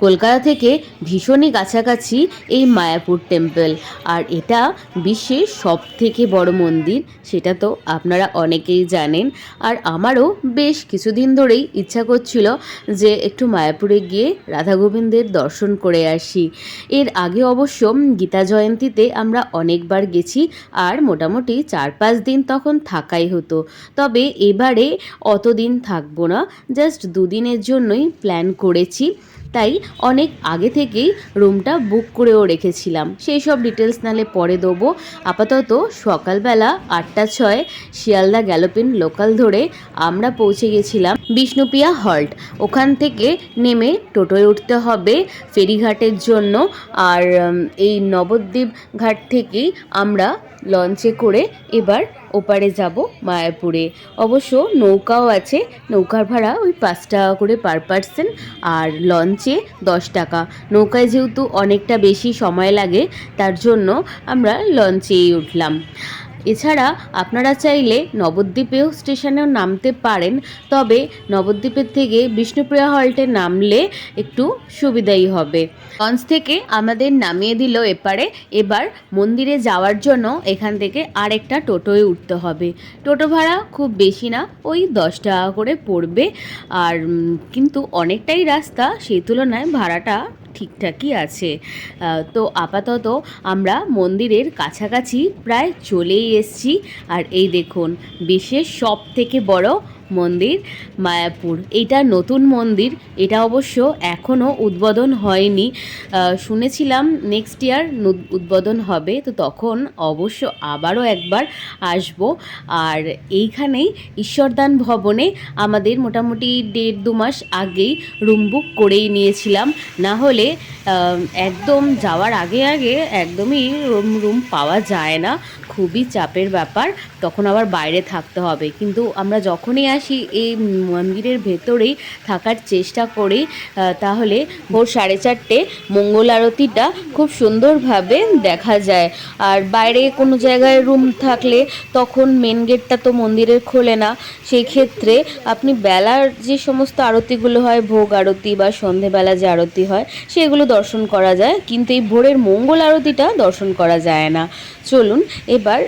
কলকাতা থেকে ভীষণই কাছাকাছি এই মায়াপুর টেম্পল। আর এটা বিশ্বের সবথেকে বড় মন্দির, সেটা তো আপনারা অনেকেই জানেন। আর আমারও বেশ কিছুদিন ধরেই ইচ্ছা করছিল যে একটু মায়াপুরে গিয়ে রাধা গোবিন্দের দর্শন করে আসি। এর আগে অবশ্য গীতা জয়ন্তীতে আমরা অনেকবার গেছি, আর মোটামুটি 4-5 দিন তখন থাকাই হতো। তবে এবারে অতদিন থাকবো না, জাস্ট 2 দিনের জন্যই প্ল্যান করেছি। তাই অনেক আগে থেকেই রুমটা বুক করেও রেখেছিলাম, সেই সব ডিটেলস নালে পরে দেবো। আপাতত সকালবেলা 8টা 6 শিয়ালদা গ্যালোপিন লোকাল ধরে আমরা পৌঁছে গেছিলাম বিষ্ণুপ্রিয়া হল্ট। ওখান থেকে নেমে টোটোয় উঠতে হবে ফেরিঘাটের জন্য। আর এই নবদ্বীপ ঘাট থেকেই আমরা লঞ্চে করে এবার ওপারে যাব মায়াপুরে। অবশ্য নৌকাও আছে, নৌকার ভাড়া ওই 5 টাকা করে পার পার্সন, আর লঞ্চে 10 টাকা। নৌকায় যেহেতু অনেকটা বেশি সময় লাগে, তার জন্য আমরা লঞ্চেই উঠলাম। এছাড়া আপনারা চাইলে নবদ্বীপেও স্টেশনেও নামতে পারেন, তবে নবদ্বীপের থেকে বিষ্ণুপ্রিয়া হল্টে নামলে একটু সুবিধাই হবে। লঞ্চ থেকে আমাদের নামিয়ে দিল এপারে। এবার মন্দিরে যাওয়ার জন্য এখান থেকে আরেকটা টোটোয় উঠতে হবে। টোটো ভাড়া খুব বেশি না, ওই 10 টাকা করে পড়বে। আর কিন্তু অনেকটাই রাস্তা, সেই তুলনায় ভাড়াটা ঠিকঠাকই আছে। তো আপাতত আমরা মন্দিরের কাছাকাছি প্রায় চলেই এসেছি। আর এই দেখুন, বিশ্বের সব থেকে বড় মন্দির মায়াপুর। এটা নতুন মন্দির, এটা অবশ্য এখনও উদ্বোধন হয়নি। শুনেছিলাম নেক্সট ইয়ার উদ্বোধন হবে, তো তখন অবশ্য আবারও একবার আসব। আর এইখানেই ঈশ্বরদান ভবনে আমাদের মোটামুটি 1.5-2 মাস আগেই রুম বুক করেই নিয়েছিলাম, না হলে একদম যাওয়ার আগে আগে একদমই রুম পাওয়া যায় না, খুবই চাপের ব্যাপার। তখন আবার বাইরে থাকতে হবে, কিন্তু আমরা যখনই আসি এই মন্দিরের ভেতরেই থাকার চেষ্টা করি। তাহলে ভোর 4:30 মঙ্গল আরতিটা খুব সুন্দরভাবে দেখা যায়। আর বাইরে কোনো জায়গায় রুম থাকলে তখন মেন গেটটা তো মন্দিরের খোলে না, সেই ক্ষেত্রে আপনি বেলার যে সমস্ত আরতিগুলো হয়, ভোগ আরতি বা সন্ধেবেলা যে আরতি হয়, সেগুলো দর্শন করা যায়, কিন্তু এই ভোরের মঙ্গল আরতিটা দর্শন করা যায় না। চলুন এবার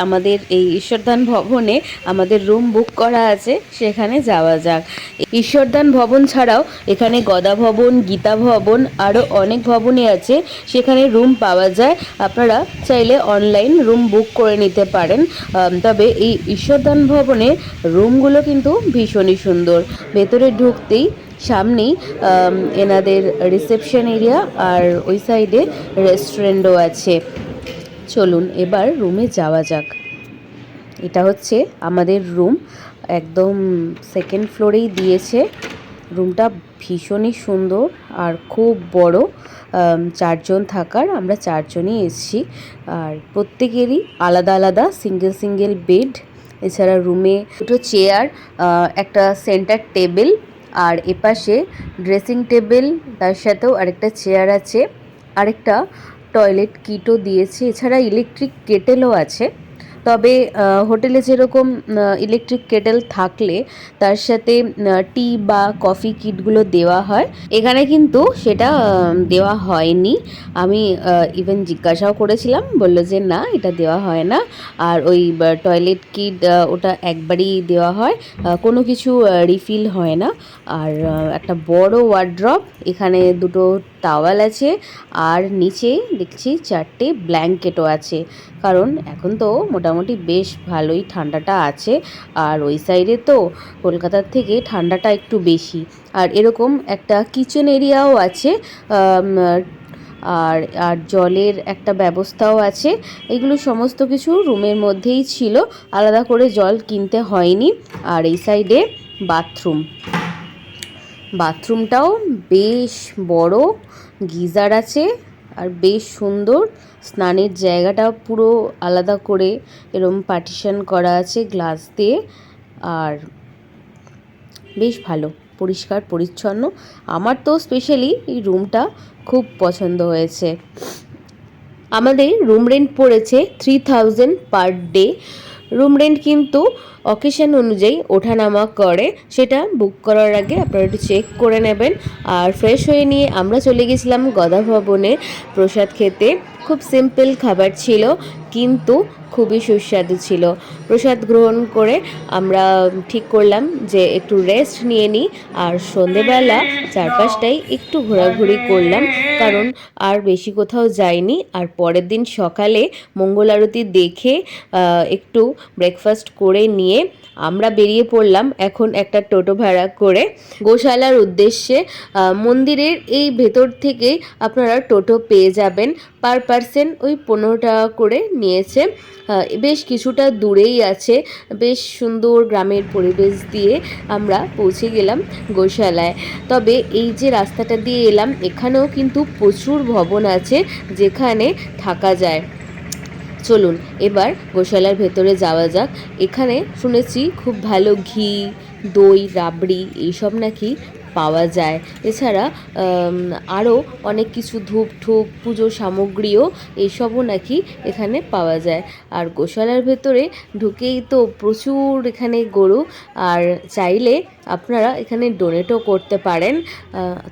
আমাদের এই ঈশ্বরদান ভবনে আমাদের রুম বুক করা আছে, সেখানে যাওয়া যাক। ঈশ্বরদান ভবন ছাড়াও এখানে গদা ভবন, গীতা ভবন, আরও অনেক ভবনই আছে, সেখানে রুম পাওয়া যায়। আপনারা চাইলে অনলাইন রুম বুক করে নিতে পারেন। তবে এই ঈশ্বরদান ভবনে রুমগুলো কিন্তু ভীষণই সুন্দর। ভেতরে ঢুকতেই সামনেই এনাদের রিসেপশন এরিয়া, আর ওই সাইডে রেস্টুরেন্টও আছে। চলুন এবার রুমে যাওয়া যাক। এটা হচ্ছে আমাদের রুম, একদম 2nd ফ্লোরেই দিয়েছে। রুমটা ভীষণই সুন্দর আর খুব বড়। 4 জন থাকার, আমরা 4 জনই এসেছি। আর প্রত্যেকেরই আলাদা আলাদা সিঙ্গেল বেড। এছাড়া রুমে 2টো চেয়ার, একটা সেন্টার টেবিল, আর এপাশে ড্রেসিং টেবিল, তার সাথেও আরেকটা চেয়ার আছে। আরেকটা টয়লেট কিটও দিয়েছে। এছাড়া ইলেকট্রিক কেটেলও আছে। তবে হোটেলে যেরকম ইলেকট্রিক কেটেল থাকলে তার সাথে টি বা কফি কিটগুলো দেওয়া হয়, এখানে কিন্তু সেটা দেওয়া হয়নি। আমি ইভেন জিজ্ঞাসাও করেছিলাম, বলল যে না, এটা দেওয়া হয় না। আর ওই টয়লেট কিট ওটা একবারই দেওয়া হয়, কোনো কিছু রিফিল হয় না। আর একটা বড় ওয়ার্ড্রপ, এখানে 2টো টাওয়াল আছে, আর নিচে দেখছি 4টে ব্ল্যাঙ্কেটও আছে, কারণ এখন তো মোটামুটি বেশ ভালোই ঠান্ডাটা আছে। আর ওই সাইডে তো কলকাতার থেকে ঠান্ডাটা একটু বেশি। আর এরকম একটা কিচেন এরিয়াও আছে, আর আর জলের একটা ব্যবস্থাও আছে। এগুলো সমস্ত কিছু রুমের মধ্যেই ছিল, আলাদা করে জল কিনতে হয়নি। আর এই সাইডে বাথরুমটাও বেশ বড়, গিজার আছে, আর বেশ সুন্দর। স্নানের জায়গাটা পুরো আলাদা করে এরকম পার্টিশন করা আছে গ্লাস দিয়ে, আর বেশ ভালো, পরিষ্কার পরিচ্ছন্ন। আমার তো স্পেশালি এই রুমটা খুব পছন্দ হয়েছে। আমাদের রুম রেন্ট পড়েছে 3000 পার ডে। রুম রেন্ট কিন্তু অকেশন অনুযায়ী ওঠানামা করে, সেটা বুক করার আগে আপনারা একটু চেক করে নেবেন। আর ফ্রেশ হয়ে নিয়ে আমরা চলে গেছিলাম গদা ভবনে প্রসাদ খেতে। খুব সিম্পল খাবার ছিল কিন্তু খুবই সুস্বাদু ছিল। প্রসাদ গ্রহণ করে আমরা ঠিক করলাম যে একটু রেস্ট নিয়ে নিই, আর সন্ধেবেলা চারপাশটাই একটু ঘোরাঘুরি করলাম, কারণ আর বেশি কোথাও যাইনি। আর পরের দিন সকালে মঙ্গল আরতি দেখে একটু ব্রেকফাস্ট করে নিয়ে আমরা বেরিয়ে পড়লাম এখন একটা টোটো ভাড়া করে গোশালার উদ্দেশ্যে। মন্দিরের এই ভেতর থেকে আপনারা টোটো পেয়ে যাবেন, পার পার্সন ওই 15 টাকা করে নিয়েছে। বেশ কিছুটা দূরেই আছে, বেশ সুন্দর গ্রামের পরিবেশ দিয়ে আমরা পৌঁছে গেলাম গোশালায়। তবে এই যে রাস্তাটা দিয়ে এলাম, এখানেও কিন্তু প্রচুর ভবন আছে যেখানে থাকা যায়। চলুন এবার গোশালার ভেতরে যাওয়া যাক। এখানে শুনেছি খুব ভালো ঘি, দই, রাবড়ি এইসব নাকি পাওয়া যায়। এছাড়া আরও অনেক কিছু ধূপ ঠুপ পুজোর সামগ্রীও এইসবও নাকি এখানে পাওয়া যায়। আর গোশালার ভেতরে ঢুকেই তো প্রচুর এখানে গরু, আর চাইলে আপনারা এখানে ডোনেটও করতে পারেন।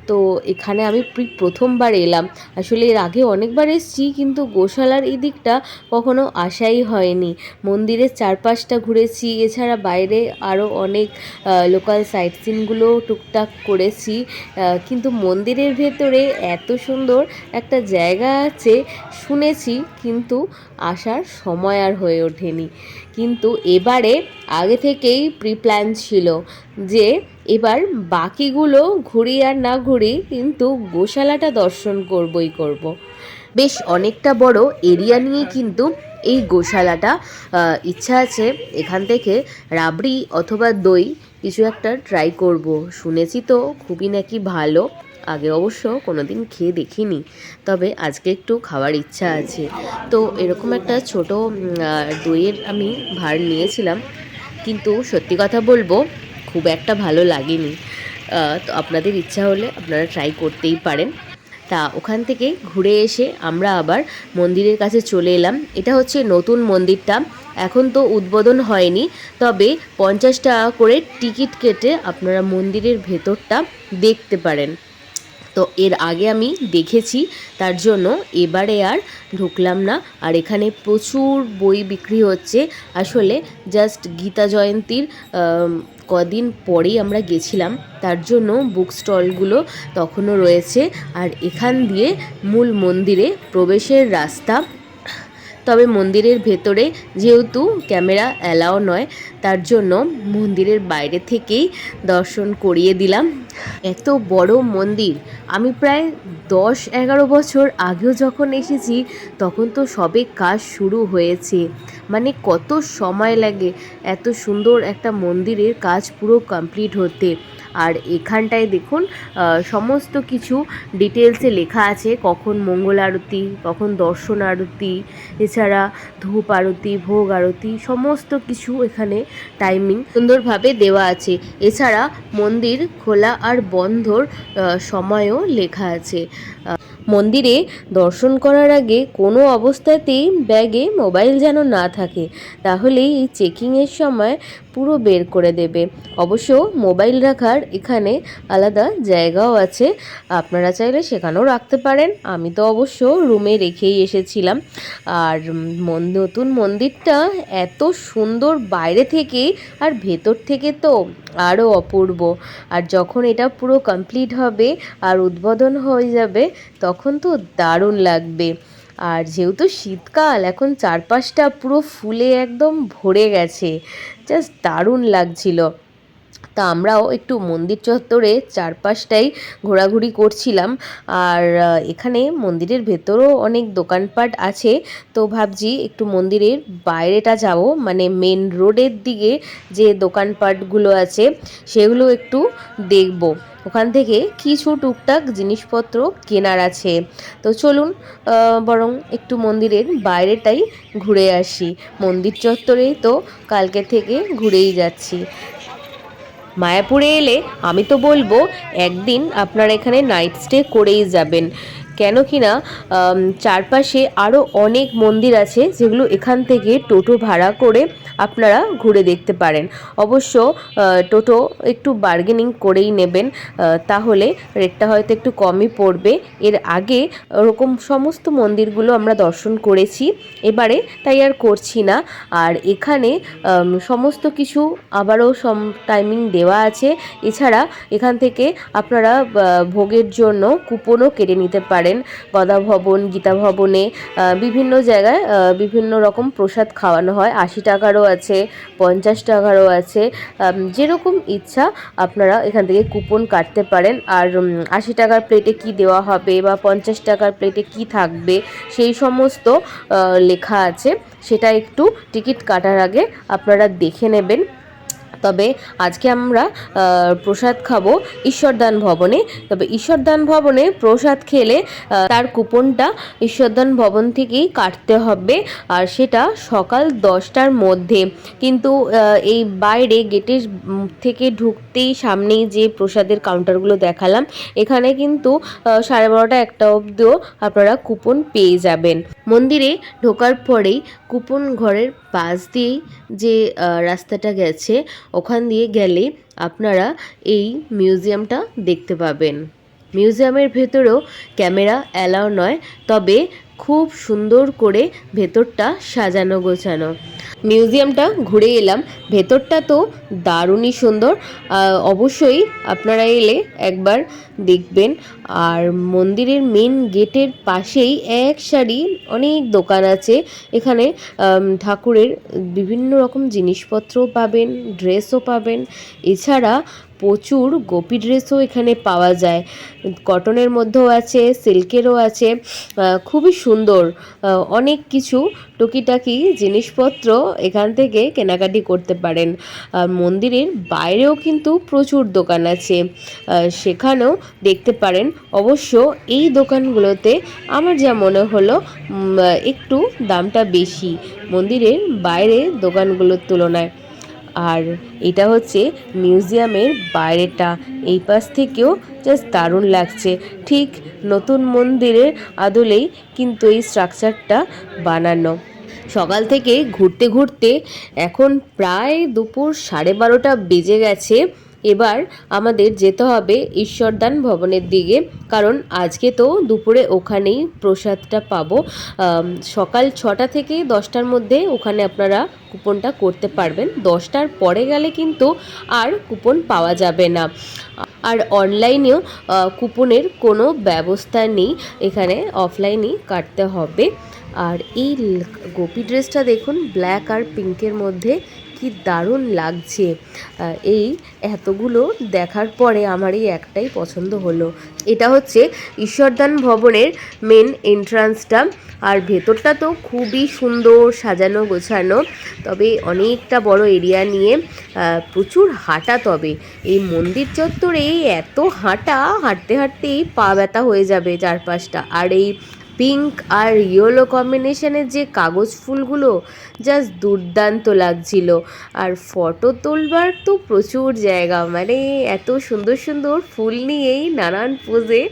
তো এখানে আমি প্রথমবার এলাম, আসলে এর আগে অনেকবার এসেছি কিন্তু গোশালার এই দিকটা কখনো আসাই হয়নি। মন্দিরের চারপাশটা ঘুরেছি, এছাড়া বাইরে আরও অনেক লোকাল সাইট সিনগুলো টুকটাক করেছি, কিন্তু মন্দিরের ভেতরে এত সুন্দর একটা জায়গা আছে শুনেছি, কিন্তু আসার সময় আর হয়ে ওঠেনি। কিন্তু এবারে আগে থেকেই প্রি প্ল্যান ছিল যে এবার বাকিগুলো ঘুরি আর না ঘুরি কিন্তু গোশালাটা দর্শন করবই করব। বেশ অনেকটা বড় এরিয়া নিয়ে কিন্তু এই গোশালাটা। ইচ্ছা আছে এখান থেকে রাবড়ি অথবা দই কিছু একটা ট্রাই করব। শুনেছি তো খুবই নাকি ভালো, আগে অবশ্য কোনো দিন খেয়ে দেখিনি, তবে আজকে একটু খাওয়ার ইচ্ছা আছে। তো এরকম একটা ছোট দইয়ের আমি ভার নিয়েছিলাম, কিন্তু সত্যি কথা বলবো খুব একটা ভালো লাগেনি। তো আপনাদের ইচ্ছা হলে আপনারা ট্রাই করতেই পারেন। তা ওখান থেকে ঘুরে এসে আমরা আবার মন্দিরের কাছে চলে এলাম। এটা হচ্ছে নতুন মন্দিরটা, এখন তো উদ্বোধন হয়নি, তবে 50 টাকা করে টিকিট কেটে আপনারা মন্দিরের ভেতরটা দেখতে পারেন। তো এর আগে আমি দেখেছি, তার জন্য এবারে আর ঢুকলাম না। আর এখানে প্রচুর বই বিক্রি হচ্ছে। আসলে জাস্ট গীতা জয়ন্তীর কদিন পরেই আমরা গেছিলাম, তার জন্য বুক স্টলগুলো তখনও রয়েছে। আর এখান দিয়ে মূল মন্দিরে প্রবেশের রাস্তা। তবে মন্দিরের ভেতরে যেহেতু ক্যামেরা অ্যালাও নয়, তার জন্য মন্দিরের বাইরে থেকেই দর্শন করিয়ে দিলাম। এত বড় মন্দির, আমি প্রায় 10-11 বছর আগেও যখন এসেছি তখন তো সবে কাজ শুরু হয়েছে। মানে কত সময় লাগে এত সুন্দর একটা মন্দিরের কাজ পুরো কমপ্লিট হতে। আর এখানটায় দেখুন সমস্ত কিছু ডিটেলসে লেখা আছে, কখন মঙ্গল আরতি, কখন দর্শন আরতি, এছাড়া ধূপ আরতি, ভোগ আরতি, সমস্ত কিছু এখানে টাইমিং সুন্দরভাবে দেওয়া আছে। এছাড়া মন্দির খোলা আর বন্ধর সময়ও লেখা আছে। মন্দিরে দর্শন করার আগে কোনো অবস্থাতেই ব্যাগে মোবাইল যেন না থাকে, তাহলেই এই চেকিংয়ের সময় পুরো বের করে দেবে। অবশ্য মোবাইল রাখার এখানে আলাদা জায়গাও আছে, আপনারা চাইলে সেখানেও রাখতে পারেন। আমি তো অবশ্য রুমে রেখেই এসেছিলাম। আর নতুন মন্দিরটা এত সুন্দর বাইরে থেকে, আর ভেতর থেকে তো আরও অপূর্ব। আর যখন এটা পুরো কমপ্লিট হবে আর উদ্বোধন হয়ে যাবে তখন তো দারুণ লাগবে। আর যেহেতু শীতকাল, এখন চারপাশটা পুরো ফুলে একদম ভরে গেছে, জাস্ট দারুণ লাগছিল। তা আমরাও একটু মন্দির চত্বরে চারপাশটাই ঘোরাঘুরি করছিলাম। আর এখানে মন্দিরের ভেতরেও অনেক দোকানপাট আছে, তো ভাবছি একটু মন্দিরের বাইরেটা যাব, মানে মেন রোডের দিকে যে দোকানপাটগুলো আছে সেগুলো একটু দেখব। ওখান থেকে কিছু টুকটাক জিনিসপত্র কেনার আছে। তো চলুন বরং একটু মন্দিরের বাইরেটাই ঘুরে আসি। মন্দির চত্বরেই তো কালকে থেকে ঘুরেই যাচ্ছি। মায়াপুরে এলে আমি তো বলবো একদিন আপনারা এখানে নাইট স্টে করেই যাবেন, কেন কি না চারপাশে আরও অনেক মন্দির আছে, যেগুলো এখান থেকে টোটো ভাড়া করে আপনারা ঘুরে দেখতে পারেন। অবশ্য টোটো একটু বার্গেনিং করেই নেবেন, তাহলে রেটটা হয়তো একটু কমই পড়বে। এর আগে ওরকম সমস্ত মন্দিরগুলো আমরা দর্শন করেছি, এবারে তাই আর করছি না। আর এখানে সমস্ত কিছু আবারও টাইমিং দেওয়া আছে। এছাড়া এখান থেকে আপনারা ভোগের জন্য কুপনও কেটে নিতে পারেন। গদা ভবন, গীতা ভবনে বিভিন্ন জায়গায় বিভিন্ন রকম প্রসাদ খাওয়ানো হয়। 80 টাকারও আছে, 50 টাকারও আছে, যেরকম ইচ্ছা আপনারা এখান থেকে কুপন কাটতে পারেন। আর 80 টাকার প্লেটে কি দেওয়া হবে বা 50 টাকার প্লেটে কি থাকবে সেই সমস্ত লেখা আছে, সেটা একটু টিকিট কাটার আগে আপনারা দেখে নেবেন। তবে আজকে আমরা প্রসাদ খাবো ঈশ্বরদান ভবনে। তবে ঈশ্বরদান ভবনে প্রসাদ খেলে তার কুপনটা ঈশ্বরদান ভবন থেকেই কাটতে হবে, আর সেটা সকাল 10টার মধ্যে। কিন্তু এই বাইরে গেটের থেকে ঢুকতেই সামনেই যে প্রসাদের কাউন্টারগুলো দেখালাম, এখানে কিন্তু 12:30 1টা অবধিও আপনারা কুপন পেয়ে যাবেন। মন্দিরে ঢোকার পরেই কুপন ঘরের পাশ দিয়েই যে রাস্তাটা গেছে, ওখান দিয়ে গেলে আপনারা এই মিউজিয়ামটা দেখতে পাবেন। মিউজিয়ামের ভেতরেও ক্যামেরা অ্যালাউ নয়, তবে খুব সুন্দর করে ভেতরটা সাজানো গোছানো। মিউজিয়ামটা ঘুরে এলাম, ভেতরটা তো দারুণই সুন্দর, অবশ্যই আপনারা এলে একবার দেখবেন। আর মন্দিরের মেন গেটের পাশেই এক সারি অনেক দোকান আছে। এখানে ঠাকুরের বিভিন্ন রকম জিনিসপত্রও পাবেন, ড্রেসও পাবেন। এছাড়া প্রচুর গোপী ড্রেসও এখানে পাওয়া যায়, কটনের মধ্যেও আছে, সিল্কেরও আছে, খুবই সুন্দর। অনেক কিছু টুকিটাকি জিনিসপত্র এখান থেকে কেনাকাটি করতে পারেন। মন্দিরের বাইরেও কিন্তু প্রচুর দোকান আছে, সেখানেও দেখতে পারেন। অবশ্য এই দোকানগুলোতে আমার যা মনে হলো একটু দামটা বেশি মন্দিরের বাইরে দোকানগুলোর তুলনায়। আর এটা হচ্ছে মিউজিয়ামের বাইরেটা, এই পাশ থেকেও জাস্ট দারুণ লাগছে। ঠিক নতুন মন্দিরের আদলেই কিন্তু এই স্ট্রাকচারটা বানানো। সকাল থেকে ঘুরতে ঘুরতে এখন প্রায় দুপুর 12:30 বেজে গেছে। এবার আমাদের যেতে হবে ঈশ্বরদান ভবনের দিকে, কারণ আজকে তো দুপুরে ওখানেই প্রসাদটা পাবো। সকাল 6টা থেকে 10টার মধ্যে ওখানে আপনারা কুপনটা করতে পারবেন। 10টার পরে গেলে কিন্তু আর কুপন পাওয়া যাবে না। আর অনলাইনেও কুপনের কোনো ব্যবস্থা নেই, এখানে অফলাইনেই কাটতে হবে। আর এই গোপী ড্রেসটা দেখুন, ব্ল্যাক আর পিঙ্কের মধ্যে কি দারুণ লাগছে। এই এতগুলো দেখার পরে আমার এই একটাই পছন্দ হলো। এটা হচ্ছে ঈশ্বরদান ভবনের মেন এন্ট্রান্সটা, আর ভেতরটা তো খুবই সুন্দর সাজানো গোছানো, তবে অনেকটা বড় এরিয়া নিয়ে প্রচুর হাঁটা। তবে এই মন্দির চত্বরে এত হাঁটতে হাঁটতেই পা ব্যথা হয়ে যাবে চারপাশটা। আর এই পিঙ্ক আর ইয়েলো কম্বিনেশনের যে কাগজ ফুলগুলো জাস্ট দুর্দান্ত লাগছিল। আর ফটো তুলবার তো প্রচুর জায়গা, মানে এত সুন্দর সুন্দর ফুল নিয়েই নানান পোজে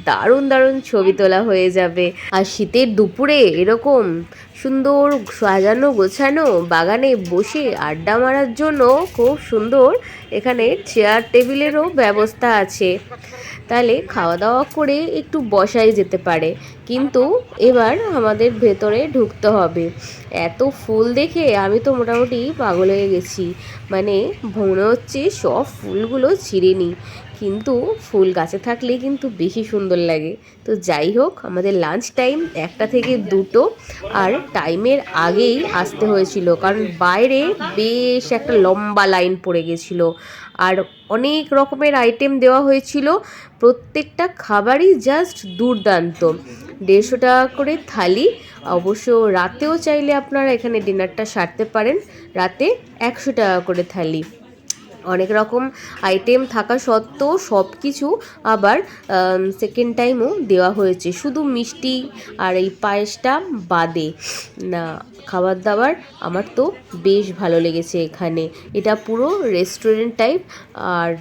দারুণ দারুণ ছবি তোলা হয়ে যাবে। আর শীতের দুপুরে এরকম সুন্দর সাজানো গোছানো বাগানে বসে আড্ডা মারার জন্য খুব সুন্দর এখানে চেয়ার টেবিলেরও ব্যবস্থা আছে। তাহলে খাওয়া দাওয়া করে একটু বসাই যেতে পারে, কিন্তু এবার আমাদের ভেতরে ঢুকতে হবে। এত ফুল দেখে আমি তো মোটামুটি পাগল হয়ে গেছি, মানে মনে হচ্ছে সব ফুলগুলো ছিঁড়ে নিই, কিন্তু ফুল গাছে থাকলে কিন্তু বেশি সুন্দর লাগে। তো যাই হোক, আমাদের লাঞ্চ টাইম 1টা থেকে 2টো, আর টাইমের আগেই আসতে হয়েছিল, কারণ বাইরে বেশ একটা লম্বা লাইন পড়ে গেছিলো। আর অনেক রকমের আইটেম দেওয়া হয়েছিল, প্রত্যেকটা খাবারই জাস্ট দুর্দান্ত। 150 টাকা করে থালি। অবশ্য রাতেও চাইলে আপনারা এখানে ডিনারটা সারতে পারেন, রাতে 100 টাকা করে থালি। অনেক রকম আইটেম থাকা সত্ত্বেও সব কিছু আবার সেকেন্ড টাইমও দেওয়া হয়েছে, শুধু মিষ্টি আর এই পায়েসটা বাদে। না, খাবার দাবার আমার তো বেশ ভালো লেগেছে এখানে। এটা পুরো রেস্টুরেন্ট টাইপ। আর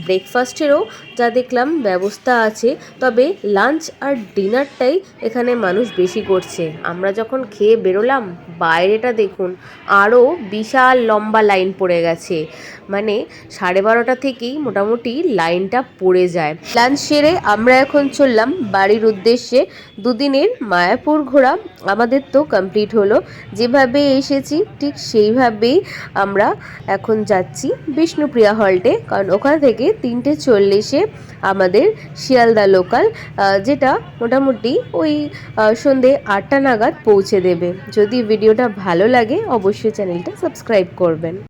ব্রেকফাস্টেরও যা দেখলাম ব্যবস্থা আছে, তবে লাঞ্চ আর ডিনারটাই এখানে মানুষ বেশি করছে। আমরা যখন খেয়ে বেরোলাম, বাইরেটা দেখুন, আরও বিশাল লম্বা লাইন পড়ে গেছে। মানে 12:30 থেকেই মোটামুটি লাইনটা পড়ে যায়। লাঞ্চ সেরে আমরা এখন চললাম বাড়ির উদ্দেশ্যে। দুদিনের মায়াপুর ঘোরা আমাদের তো কমপ্লিট হলো। যেভাবে এসেছি ঠিক সেইভাবেই আমরা এখন যাচ্ছি বিষ্ণুপ্রিয়া হল্টে, কারণ ওখান থেকে 3:40-এ আমাদের শিয়ালদা লোকাল, যেটা মোটামুটি ওই সন্ধে 8টা নাগাদ পৌঁছে দেবে। যদি ভিডিওটা ভালো লাগে অবশ্যই চ্যানেলটা সাবস্ক্রাইব করবেন।